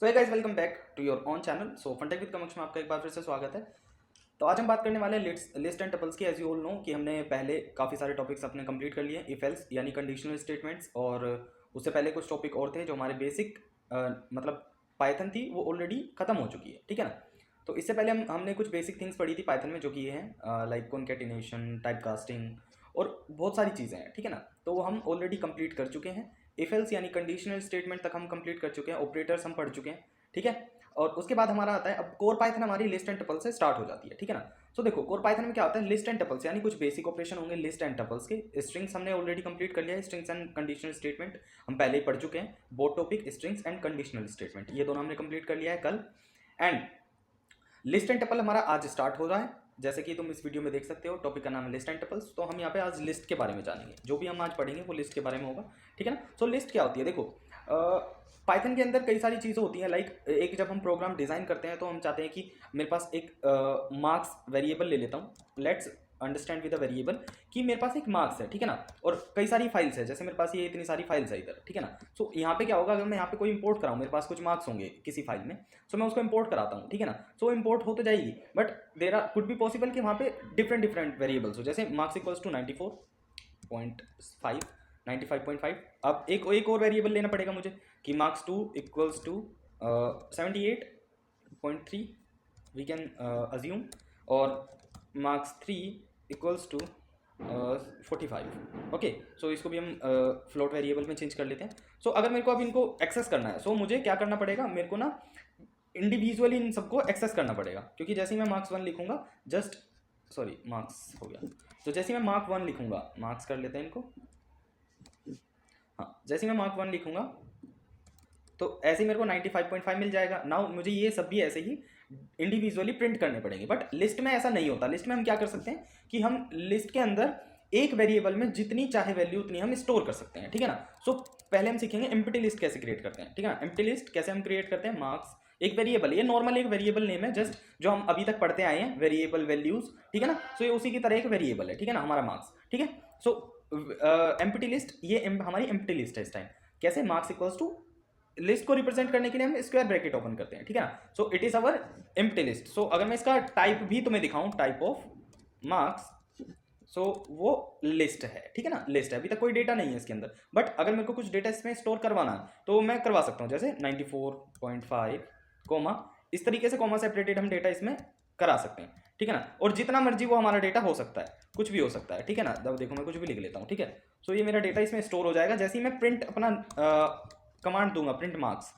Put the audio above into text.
So hey guys, welcome back to your own channel. So FunTech with कमक्ष में आपका एक बार फिर से स्वागत है। तो आज हम बात करने वाले हैं लिस्ट एंड टपल्स की। एज यू ऑल नो कि हमने पहले काफ़ी सारे टॉपिक्स अपने कंप्लीट कर लिए, इफ एल्स यानी कंडीशनल स्टेटमेंट्स, और उससे पहले कुछ टॉपिक और थे जो हमारे बेसिक मतलब पाइथन थी वो ऑलरेडी खत्म हो चुकी है, ठीक है ना। तो इससे पहले हमने कुछ बेसिक थिंग्स पढ़ी थी पाइथन में, जो कि ये हैं लाइक कॉन्केटिनेशन, टाइप कास्टिंग और बहुत सारी चीज़ें हैं, ठीक है ना। तो वो हम ऑलरेडी कंप्लीट कर चुके हैं। इफ एल्स यानी कंडीशनल स्टेटमेंट तक हम कंप्लीट कर चुके हैं, ऑपरेटर्स हम पढ़ चुके हैं, ठीक है। और उसके बाद हमारा आता है अब कोर पाइथन, हमारी लिस्ट एंड टपल से स्टार्ट हो जाती है, ठीक है ना। सो देखो, कोर पाइथन में क्या होता है, लिस्ट एंड टपल्स यानी कुछ बेसिक ऑपरेशन होंगे लिस्ट एंड टपल्स के। स्ट्रिंग्स हमने ऑलरेडी कंप्लीट कर लिया है, स्ट्रिंग्स एंड कंडीशनल स्टेटमेंट हम पहले ही पढ़ चुके हैं। Both topic strings and conditional statement ये दोनों हमने कंप्लीट कर लिया है कल। एंड लिस्ट एंड टपल हमारा आज स्टार्ट हो रहा है, जैसे कि तुम इस वीडियो में देख सकते हो। टॉपिक का नाम है लिस्ट एंड टपल्स। तो हम यहाँ पे आज लिस्ट के बारे में जानेंगे, जो भी हम आज पढ़ेंगे वो लिस्ट के बारे में होगा, ठीक है ना। सो लिस्ट क्या होती है, देखो पाइथन के अंदर कई सारी चीज़ें होती हैं। लाइक एक जब हम प्रोग्राम डिज़ाइन करते हैं तो हम चाहते हैं कि मेरे पास एक मार्क्स वेरिएबल ले लेता हूँ। Let's understand with a variable कि मेरे पास एक मार्क्स है, ठीक है ना, और कई सारी फाइल्स है, जैसे मेरे पास ये इतनी सारी फाइल्स है इधर, ठीक है ना। सो यहाँ पे क्या होगा, अगर मैं यहाँ पे कोई इंपोर्ट कराऊँ, मेरे पास कुछ मार्क्स होंगे किसी फाइल में, सो मैं उसको इंपोर्ट कराता हूँ, ठीक है ना। सो इंपोर्ट हो तो जाएगी, but there are could be possible कि वहाँ पे डिफरेंट वेरिएबल्स हो, जैसे मार्क्स इक्वल्स टू 94.5, 95.5। अब एक और वेरिएबल लेना पड़ेगा मुझे कि marks 2 equals to 78.3 we can assume, और marks 3 equals to 45। Okay, so इसको भी हम फ्लोट वेरिएबल में चेंज कर लेते हैं। सो अगर मेरे को अब इनको एक्सेस करना है, सो मुझे क्या करना पड़ेगा, मेरे को ना इंडिविजुअली इन सबको एक्सेस करना पड़ेगा। क्योंकि जैसे ही मैं मार्क्स 1 लिखूंगा, जस्ट सॉरी मार्क्स हो गया, तो जैसे ही मैं मार्क 1 लिखूंगा, मार्क्स कर लेते हैं इनको, हाँ, जैसे ही मैं मार्क 1 लिखूंगा तो ऐसे ही मेरे को 95.5 मिल जाएगा। नाउ मुझे ये सब भी ऐसे ही इंडिविजुअली प्रिंट करने पड़ेंगे, बट लिस्ट में ऐसा नहीं होता। लिस्ट में हम क्या कर सकते हैं कि हम लिस्ट के अंदर एक वेरिएबल में जितनी चाहे वैल्यू उतनी हम स्टोर कर सकते हैं, ठीक है ना। सो पहले हम सीखेंगे एम्प्टी लिस्ट कैसे क्रिएट करते हैं, ठीक है ना। एम्प्टी लिस्ट कैसे हम क्रिएट करते हैं, मार्क्स एक वेरिएबल, ये नॉर्मल एक वेरिएबल नेम है, जस्ट जो हम अभी तक पढ़ते आए हैं, वेरिएबल वैल्यूज, ठीक है ना। सो ये उसी की तरह एक वेरिएबल है, ठीक है ना, हमारा मार्क्स, ठीक है। सो एम्प्टी लिस्ट, ये हमारी एम्प्टी लिस्ट है इस टाइम। कैसे, मार्क्स इक्वल्स टू, लिस्ट को रिप्रेजेंट करने के लिए हम स्क्वायर ब्रैकेट ओपन करते हैं, ठीक है ना। So it is our empty list. So अगर मैं इसका टाइप भी तुम्हें दिखाऊं, टाइप ऑफ मार्क्स, सो वो लिस्ट है, ठीक है ना, लिस्ट है। अभी तक कोई डेटा नहीं है इसके अंदर, बट अगर मेरे को कुछ डेटा इसमें स्टोर करवाना है तो मैं करवा सकता हूँ, जैसे 94.5 कोमा, इस तरीके से कोमा सेपरेटेड हम डेटा इसमें करा सकते हैं, ठीक है ना। और जितना मर्जी वो हमारा डेटा हो सकता है, कुछ भी हो सकता है, ठीक है ना। अब देखो मैं कुछ भी लिख लेता हूँ, ठीक है। सो ये मेरा डेटा इसमें स्टोर हो जाएगा। जैसे ही मैं प्रिंट अपना कमांड दूंगा, प्रिंट मार्क्स,